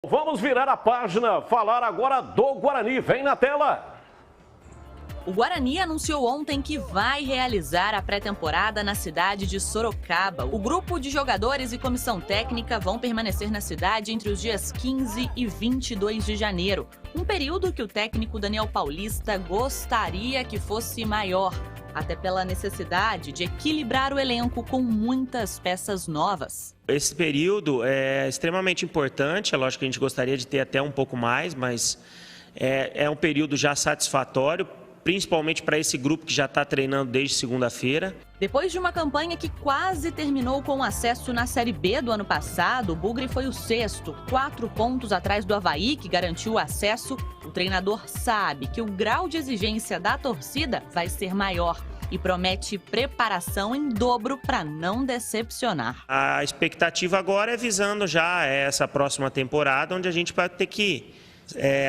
Vamos virar a página, falar agora do Guarani. Vem na tela. O Guarani anunciou ontem que vai realizar a pré-temporada na cidade de Sorocaba. O grupo de jogadores e comissão técnica vão permanecer na cidade entre os dias 15 e 22 de janeiro. Um período que o técnico Daniel Paulista gostaria que fosse maior, até pela necessidade de equilibrar o elenco com muitas peças novas. Esse período é extremamente importante, é lógico que a gente gostaria de ter até um pouco mais, mas é um período já satisfatório, principalmente para esse grupo que já está treinando desde segunda-feira. Depois de uma campanha que quase terminou com acesso na Série B do ano passado, o Bugre foi o sexto, 4 pontos atrás do Avaí, que garantiu o acesso. O treinador sabe que o grau de exigência da torcida vai ser maior e promete preparação em dobro para não decepcionar. A expectativa agora é visando já essa próxima temporada, onde a gente vai ter que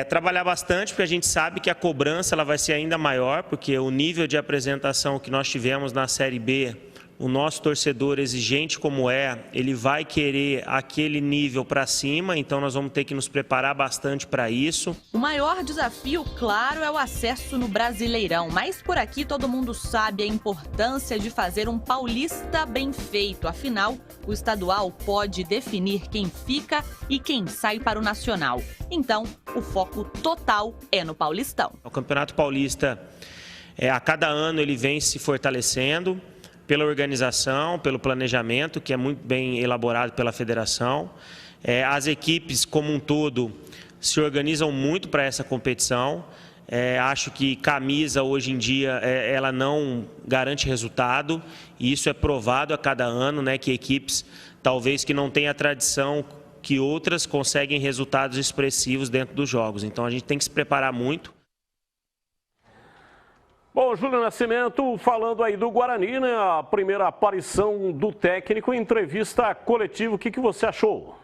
trabalhar bastante, porque a gente sabe que a cobrança ela vai ser ainda maior, porque o nível de apresentação que nós tivemos na Série B, o nosso torcedor exigente como ele vai querer aquele nível para cima, então nós vamos ter que nos preparar bastante para isso. O maior desafio, claro, é o acesso no Brasileirão, mas por aqui todo mundo sabe a importância de fazer um paulista bem feito, afinal, o estadual pode definir quem fica e quem sai para o nacional. Então, o foco total é no Paulistão. O Campeonato Paulista, a cada ano ele vem se fortalecendo, pela organização, pelo planejamento, que é muito bem elaborado pela federação. As equipes, como um todo, se organizam muito para essa competição. Acho que camisa, hoje em dia, ela não garante resultado, e isso é provado a cada ano, né, que equipes, talvez que não tenham a tradição que outras, conseguem resultados expressivos dentro dos jogos. Então, a gente tem que se preparar muito. Bom, Júlio Nascimento, falando aí do Guarani, né? A primeira aparição do técnico em entrevista coletiva, o que você achou?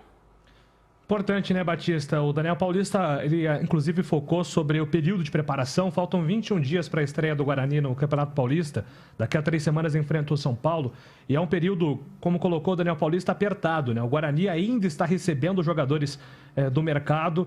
Importante, né, Batista? O Daniel Paulista, ele inclusive focou sobre o período de preparação. Faltam 21 dias para a estreia do Guarani no Campeonato Paulista. Daqui a 3 semanas enfrenta o São Paulo. E é um período, como colocou o Daniel Paulista, apertado, né? O Guarani ainda está recebendo jogadores do mercado,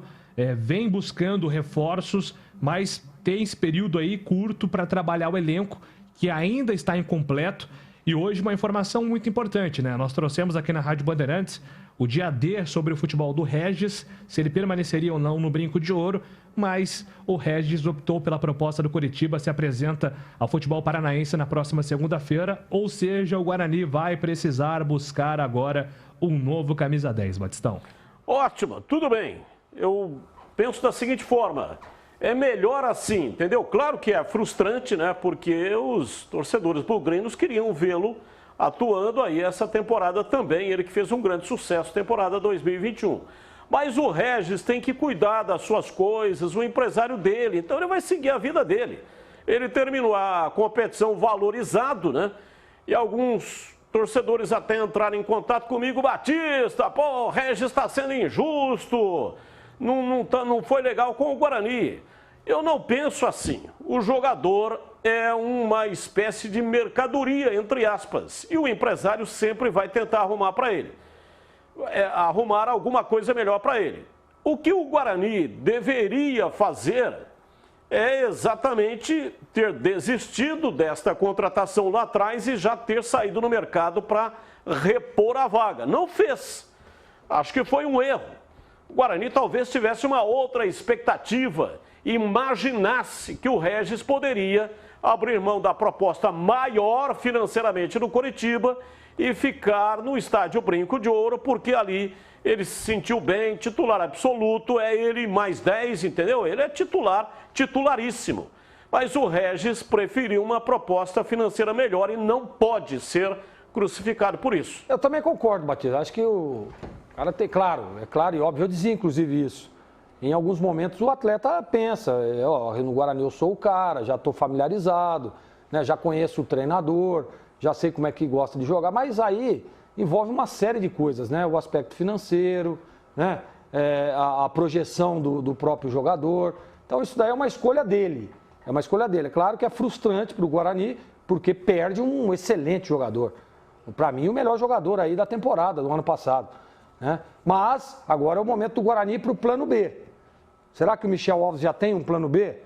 vem buscando reforços, mas tem esse período aí curto para trabalhar o elenco, que ainda está incompleto. E hoje uma informação muito importante, né? Nós trouxemos aqui na Rádio Bandeirantes o dia D sobre o futebol do Regis, se ele permaneceria ou não no Brinco de Ouro, mas o Regis optou pela proposta do Coritiba, se apresenta ao futebol paranaense na próxima segunda-feira, ou seja, o Guarani vai precisar buscar agora um novo camisa 10, Batistão. Ótimo, tudo bem. Eu penso da seguinte forma, é melhor assim, entendeu? Claro que é frustrante, né? Porque os torcedores bugrinos queriam vê-lo atuando aí essa temporada também, ele que fez um grande sucesso, temporada 2021. Mas o Regis tem que cuidar das suas coisas, o empresário dele, então ele vai seguir a vida dele. Ele terminou a competição valorizado, né? E alguns torcedores até entraram em contato comigo, Batista, pô, o Regis está sendo injusto, não foi legal com o Guarani. Eu não penso assim. O jogador é uma espécie de mercadoria, entre aspas, e o empresário sempre vai tentar arrumar para ele. Arrumar alguma coisa melhor para ele. O que o Guarani deveria fazer é exatamente ter desistido desta contratação lá atrás e já ter saído no mercado para repor a vaga. Não fez. Acho que foi um erro. O Guarani talvez tivesse uma outra expectativa, imaginasse que o Regis poderia abrir mão da proposta maior financeiramente do Coritiba e ficar no estádio Brinco de Ouro, porque ali ele se sentiu bem, titular absoluto, é ele mais 10, entendeu? Ele é titularíssimo. Mas o Regis preferiu uma proposta financeira melhor e não pode ser crucificado por isso. Eu também concordo, Batista. Acho que o cara tem, é claro e óbvio, eu dizia inclusive isso. Em alguns momentos o atleta pensa, no Guarani eu sou o cara, já estou familiarizado, né, já conheço o treinador, já sei como é que gosta de jogar, mas aí envolve uma série de coisas, né? O aspecto financeiro, né? A projeção do próprio jogador. Então isso daí é uma escolha dele. É uma escolha dele. É claro que é frustrante para o Guarani, porque perde um excelente jogador. Para mim, o melhor jogador aí da temporada, do ano passado. né? Mas agora é o momento do Guarani para o plano B. Será que o Michel Alves já tem um plano B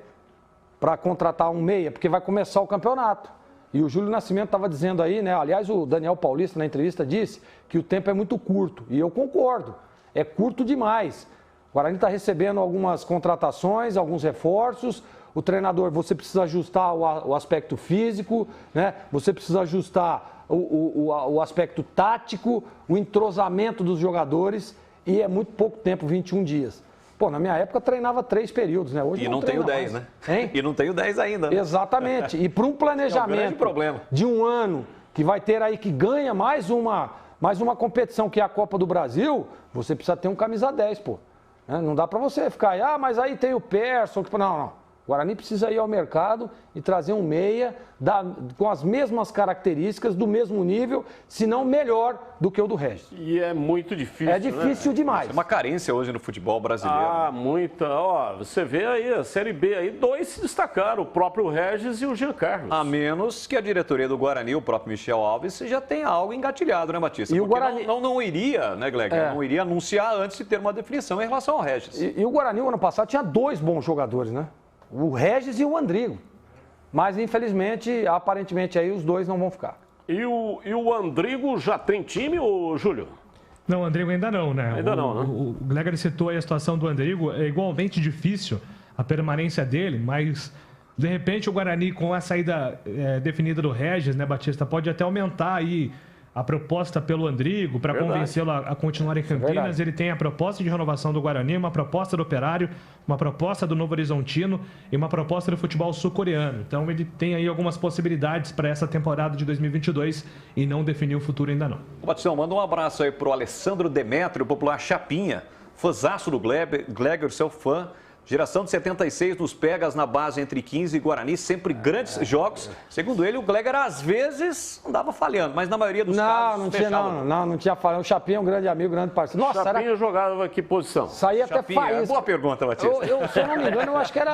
para contratar um meia? Porque vai começar o campeonato. E o Júlio Nascimento estava dizendo aí, né? Aliás, o Daniel Paulista na entrevista disse que o tempo é muito curto. E eu concordo, é curto demais. O Guarani está recebendo algumas contratações, alguns reforços. O treinador, você precisa ajustar o aspecto físico, né? Você precisa ajustar o aspecto tático, o entrosamento dos jogadores. E é muito pouco tempo, 21 dias. Pô, na minha época treinava 3 períodos, né? Hoje e não tenho 10, mais, né? Hein? E não tenho 10 ainda. Né? Exatamente. E para um planejamento de um ano que vai ter aí que ganha mais uma competição que é a Copa do Brasil, você precisa ter um camisa 10, pô. Não dá para você ficar aí, mas aí tem o Persson. Não. O Guarani precisa ir ao mercado e trazer um meia com as mesmas características, do mesmo nível, se não melhor do que o do Regis. E é muito difícil, É difícil demais. É uma carência hoje no futebol brasileiro. Muita. Ó, você vê aí a Série B aí, 2 se destacaram, o próprio Regis e o Jean Carlos. A menos que a diretoria do Guarani, o próprio Michel Alves, já tenha algo engatilhado, né, Batista? E porque o Guarani não iria, né, Gleger? Não iria anunciar antes de ter uma definição em relação ao Regis. E o Guarani, o ano passado, tinha 2 bons jogadores, né? O Regis e o Andrigo. Mas, infelizmente, aparentemente, aí os 2 não vão ficar. E o Andrigo já tem time, ô Júlio? Não, o Andrigo ainda não, né? Ainda não, né? O Gleger citou aí a situação do Andrigo. É igualmente difícil a permanência dele, mas, de repente, o Guarani, com a saída definida do Regis, né, Batista, pode até aumentar aí a proposta pelo Andrigo para convencê-lo a continuar em Campinas. Ele tem a proposta de renovação do Guarani, uma proposta do Operário, uma proposta do Novo Horizontino e uma proposta do futebol sul-coreano. Então ele tem aí algumas possibilidades para essa temporada de 2022 e não definiu o futuro ainda não. Batistão, manda um abraço aí pro Alessandro Demétrio, popular Chapinha, fãzaço do Gleger, seu fã. Geração de 76 nos Pegas na base entre 15 e Guarani, sempre grandes jogos. Segundo ele, o Gleger às vezes andava falhando, mas na maioria dos casos não tinha falhando. O Chapinha é um grande amigo, grande parceiro. Nossa, Chapinha jogava que posição? Saía até faísca. Boa pergunta, Batista. Se eu não me engano,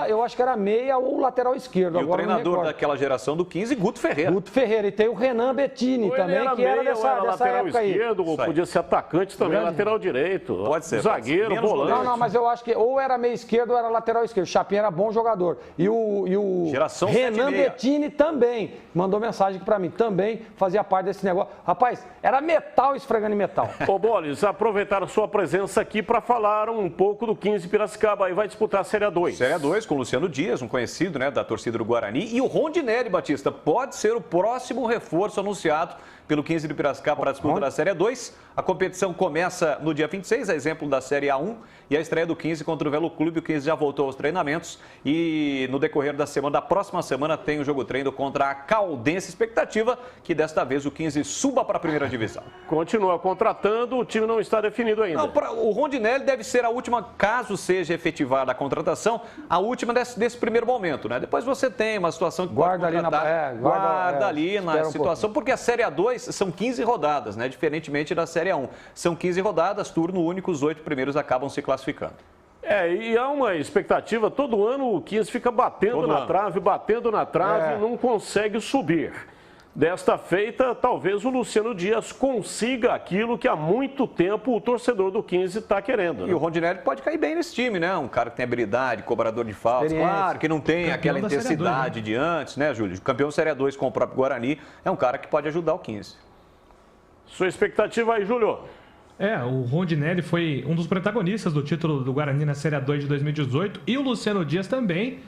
eu acho que era meia ou lateral esquerdo. E agora o treinador daquela geração do 15, Guto Ferreira. Guto Ferreira. E tem o Renan Bettini também, que era dessa lateral época aí. Esquerdo, ou podia ser atacante também, lateral direito. Pode ser. Zagueiro, volante. Não, mas eu acho que ou era meio esquerdo ou era lateral esquerdo. O Chapinha era bom jogador. E o Geração Renan Bettini também mandou mensagem aqui pra mim. Também fazia parte desse negócio. Rapaz, era metal esfregando em metal. Ô, Boles, aproveitar a sua presença aqui para falar um pouco do 15 Piracicaba. Aí vai disputar a Série A2. Série A2 com o Luciano Dias, um conhecido, né, da torcida do Guarani. E o Rondinelli, Batista, pode ser o próximo reforço anunciado pelo 15 de Piracicaba para a disputa da Série A2. A competição começa no dia 26, a exemplo da Série A1, e a estreia do 15 contra o Velo Clube. O 15 já voltou aos treinamentos e no decorrer da próxima semana tem o jogo treino contra a Caldense. Expectativa que desta vez o 15 suba para a primeira divisão. Continua contratando, o time não está definido ainda. Não, o Rondinelli deve ser a última, caso seja efetivada a contratação, a última desse primeiro momento, né? Depois você tem uma situação que guarda pode contratar, guarda ali na situação, porque a Série A2 são 15 rodadas, né? Diferentemente da Série A1. São 15 rodadas, turno único, os 8 primeiros acabam se classificando. E há uma expectativa, todo ano o 15 fica batendo na trave, não consegue subir. Desta feita, talvez o Luciano Dias consiga aquilo que há muito tempo o torcedor do 15 está querendo. Né? E o Rondinelli pode cair bem nesse time, né? Um cara que tem habilidade, cobrador de faltas, claro, que não tem aquela intensidade de antes, né, Júlio? O campeão Série A2 com o próprio Guarani é um cara que pode ajudar o 15. Sua expectativa aí, Júlio? O Rondinelli foi um dos protagonistas do título do Guarani na Série A2 de 2018 e o Luciano Dias também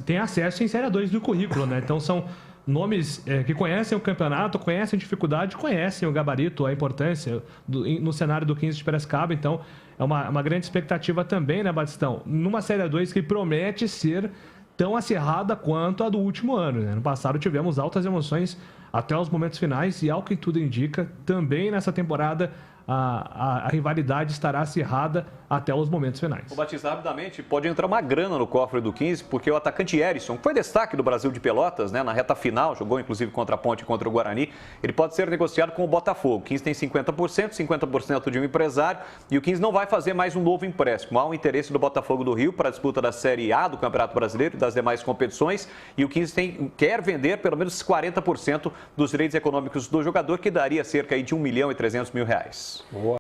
tem acesso em Série A2 do currículo, né? Então são nomes que conhecem o campeonato, conhecem a dificuldade, conhecem o gabarito, a importância no cenário do 15 de Piracicaba. Então é uma grande expectativa também, né, Batistão? Numa Série A2 que promete ser tão acirrada quanto a do último ano, né? No passado tivemos altas emoções até os momentos finais e, ao que tudo indica, também nessa temporada a rivalidade estará acirrada até os momentos finais. O Batista, rapidamente, pode entrar uma grana no cofre do 15, porque o atacante Erisson, que foi destaque do Brasil de Pelotas, né, na reta final, jogou inclusive contra a Ponte e contra o Guarani, ele pode ser negociado com o Botafogo. O 15 tem 50% de um empresário e o 15 não vai fazer mais um novo empréstimo. Há um interesse do Botafogo do Rio para a disputa da Série A do Campeonato Brasileiro e das demais competições, e o 15 quer vender pelo menos 40% dos direitos econômicos do jogador, que daria cerca de R$1.300.000. Boa.